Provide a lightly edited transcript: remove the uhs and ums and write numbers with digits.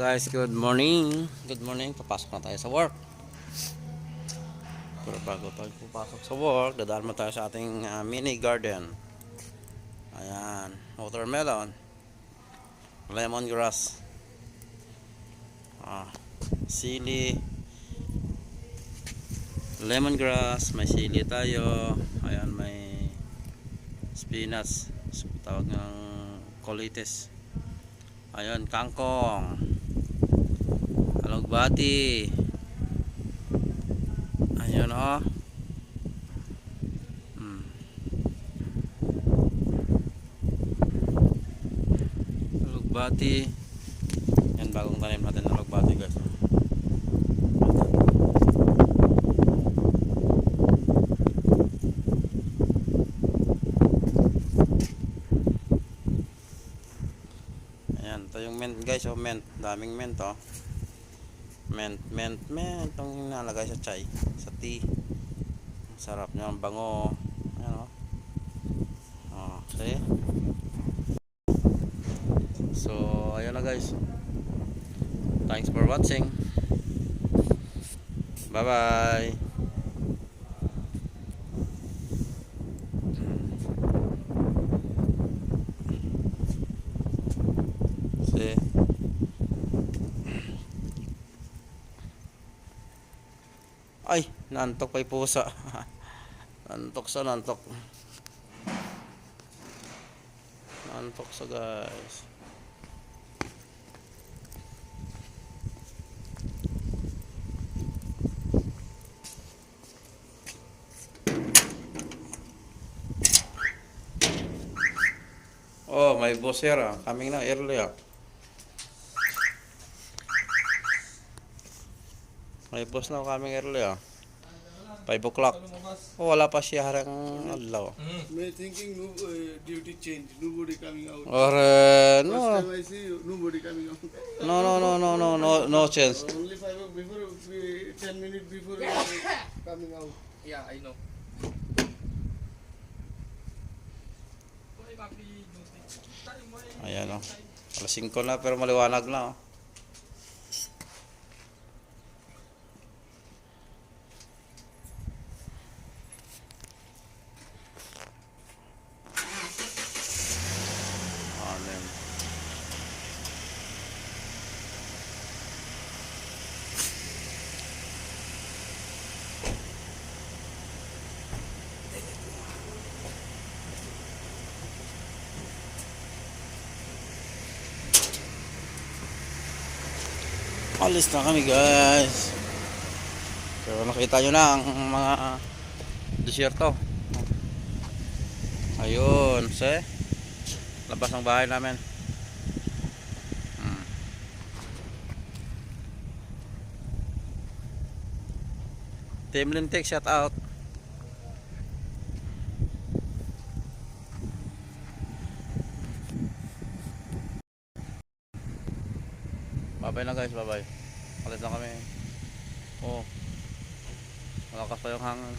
Guys, good morning. Good morning. Papasok na tayo sa work. Pero bago tayo papasok sa work, dadaan mo tayo sa ating mini garden. Ayan, watermelon, lemongrass, sili, lemongrass, may sili tayo. Ayan, may spinach, tawag ng colitis. Ayan, kangkong, alugbati. Ayan alugbati. Yan, bagong tanim natin ng alugbati, guys. Ayan, ito yung mint, guys. Mint, daming mint, mint itong nalagay sa chai, sa tea. Sarap niya, ang bango. Ayan see? So ayan na, guys. Thanks for watching. Bye bye. See? Ay, nantok pa yung pusa. Nantok sa nantok. Nantok sa, guys. Oh, may boss here. Coming na early. May boss na coming early. 5 o'clock. Oh, wala pa siya harang adlaw. May thinking no duty change, nobody coming out. Or no. First time I see you, nobody coming out. No chance. Only 5 o'clock before, 10 minutes before you are coming out. Yeah, I know. Ayan alas 5 na pero maliwanag na. Amen. Alis na kami, guys. So nakita nyo na ang mga desierto. Ayun, labas ng bahay namin. Team Lintek, shout out. Bye-bye na, guys, bye-bye. Alis na kami. Malakas pa yung hangin.